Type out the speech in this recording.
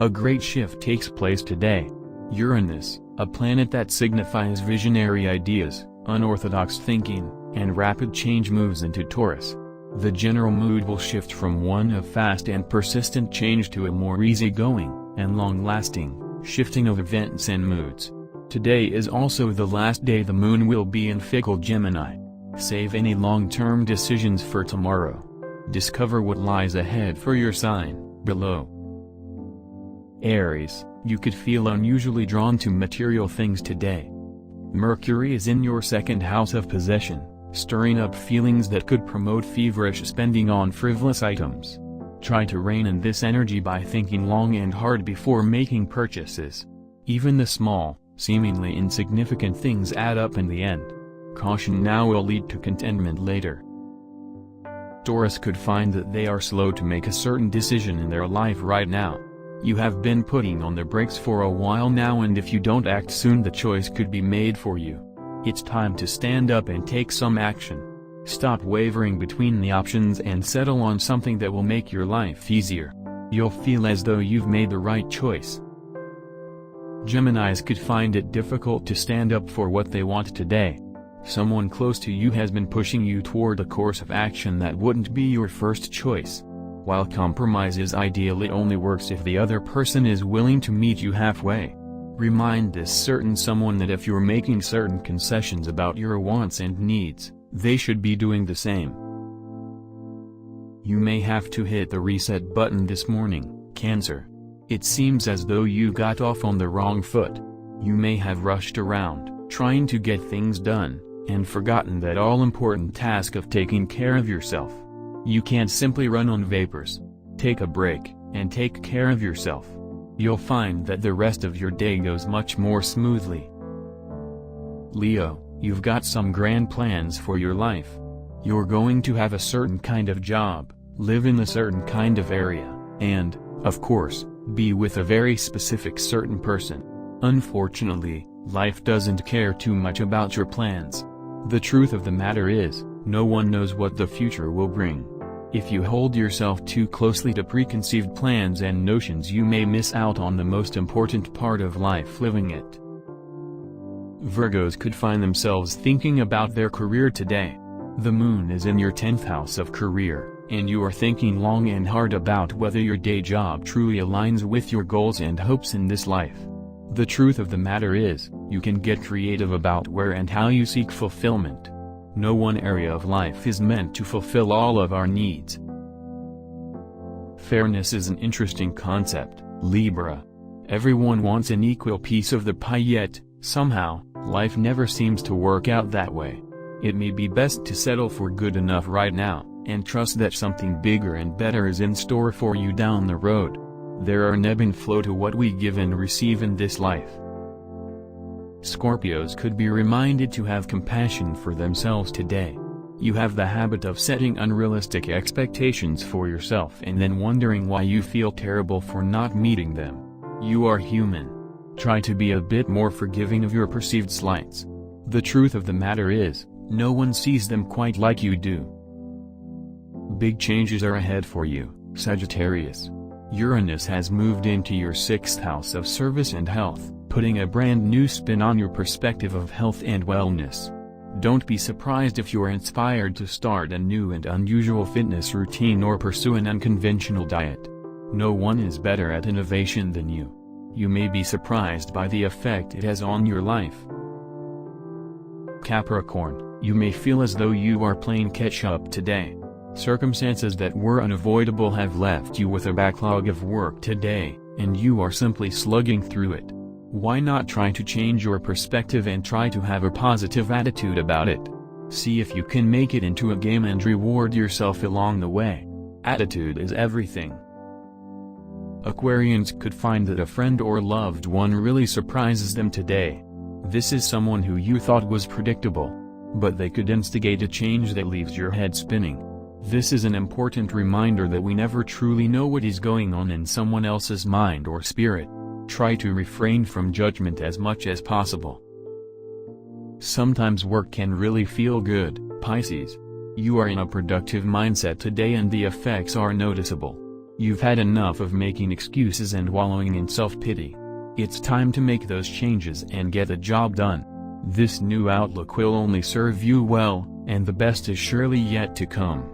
A great shift takes place today. Uranus, a planet that signifies visionary ideas, unorthodox thinking, and rapid change, moves into Taurus. The general mood will shift from one of fast and persistent change to a more easygoing, and long-lasting, shifting of events and moods. Today is also the last day the moon will be in fickle Gemini. Save any long-term decisions for tomorrow. Discover what lies ahead for your sign, below. Aries, you could feel unusually drawn to material things today. Mercury is in your second house of possession, stirring up feelings that could promote feverish spending on frivolous items. Try to rein in this energy by thinking long and hard before making purchases. Even the small, seemingly insignificant things add up in the end. Caution now will lead to contentment later. Taurus could find that they are slow to make a certain decision in their life right now. You have been putting on the brakes for a while now, and if you don't act soon the choice could be made for you. It's time to stand up and take some action. Stop wavering between the options and settle on something that will make your life easier. You'll feel as though you've made the right choice. Geminis could find it difficult to stand up for what they want today. Someone close to you has been pushing you toward a course of action that wouldn't be your first choice. While compromise is ideal, it only works if the other person is willing to meet you halfway. Remind this certain someone that if you're making certain concessions about your wants and needs, they should be doing the same. You may have to hit the reset button this morning, Cancer. It seems as though you got off on the wrong foot. You may have rushed around, trying to get things done, and forgotten that all-important task of taking care of yourself. You can't simply run on vapors. Take a break, and take care of yourself. You'll find that the rest of your day goes much more smoothly. Leo, you've got some grand plans for your life. You're going to have a certain kind of job, live in a certain kind of area, and, of course, be with a very specific certain person. Unfortunately, life doesn't care too much about your plans. The truth of the matter is, no one knows what the future will bring. If you hold yourself too closely to preconceived plans and notions, you may miss out on the most important part of life, living it. Virgos could find themselves thinking about their career today. The moon is in your 10th house of career, and you are thinking long and hard about whether your day job truly aligns with your goals and hopes in this life. The truth of the matter is, you can get creative about where and how you seek fulfillment. No one area of life is meant to fulfill all of our needs. Fairness is an interesting concept, Libra. Everyone wants an equal piece of the pie, yet, somehow, life never seems to work out that way. It may be best to settle for good enough right now, and trust that something bigger and better is in store for you down the road. There are an ebb and flow to what we give and receive in this life. Scorpios could be reminded to have compassion for themselves today. You have the habit of setting unrealistic expectations for yourself and then wondering why you feel terrible for not meeting them. You are human. Try to be a bit more forgiving of your perceived slights. The truth of the matter is, no one sees them quite like you do. Big changes are ahead for you, Sagittarius. Uranus has moved into your 6th house of service and health, putting a brand new spin on your perspective of health and wellness. Don't be surprised if you're inspired to start a new and unusual fitness routine or pursue an unconventional diet. No one is better at innovation than you. You may be surprised by the effect it has on your life. Capricorn, you may feel as though you are playing catch-up today. Circumstances that were unavoidable have left you with a backlog of work today, and you are simply slugging through it. Why not try to change your perspective and try to have a positive attitude about it? See if you can make it into a game and reward yourself along the way. Attitude is everything. Aquarians could find that a friend or loved one really surprises them today. This is someone who you thought was predictable, but they could instigate a change that leaves your head spinning. This is an important reminder that we never truly know what is going on in someone else's mind or spirit. Try to refrain from judgment as much as possible. Sometimes work can really feel good, Pisces. You are in a productive mindset today and the effects are noticeable. You've had enough of making excuses and wallowing in self-pity. It's time to make those changes and get the job done. This new outlook will only serve you well, and the best is surely yet to come.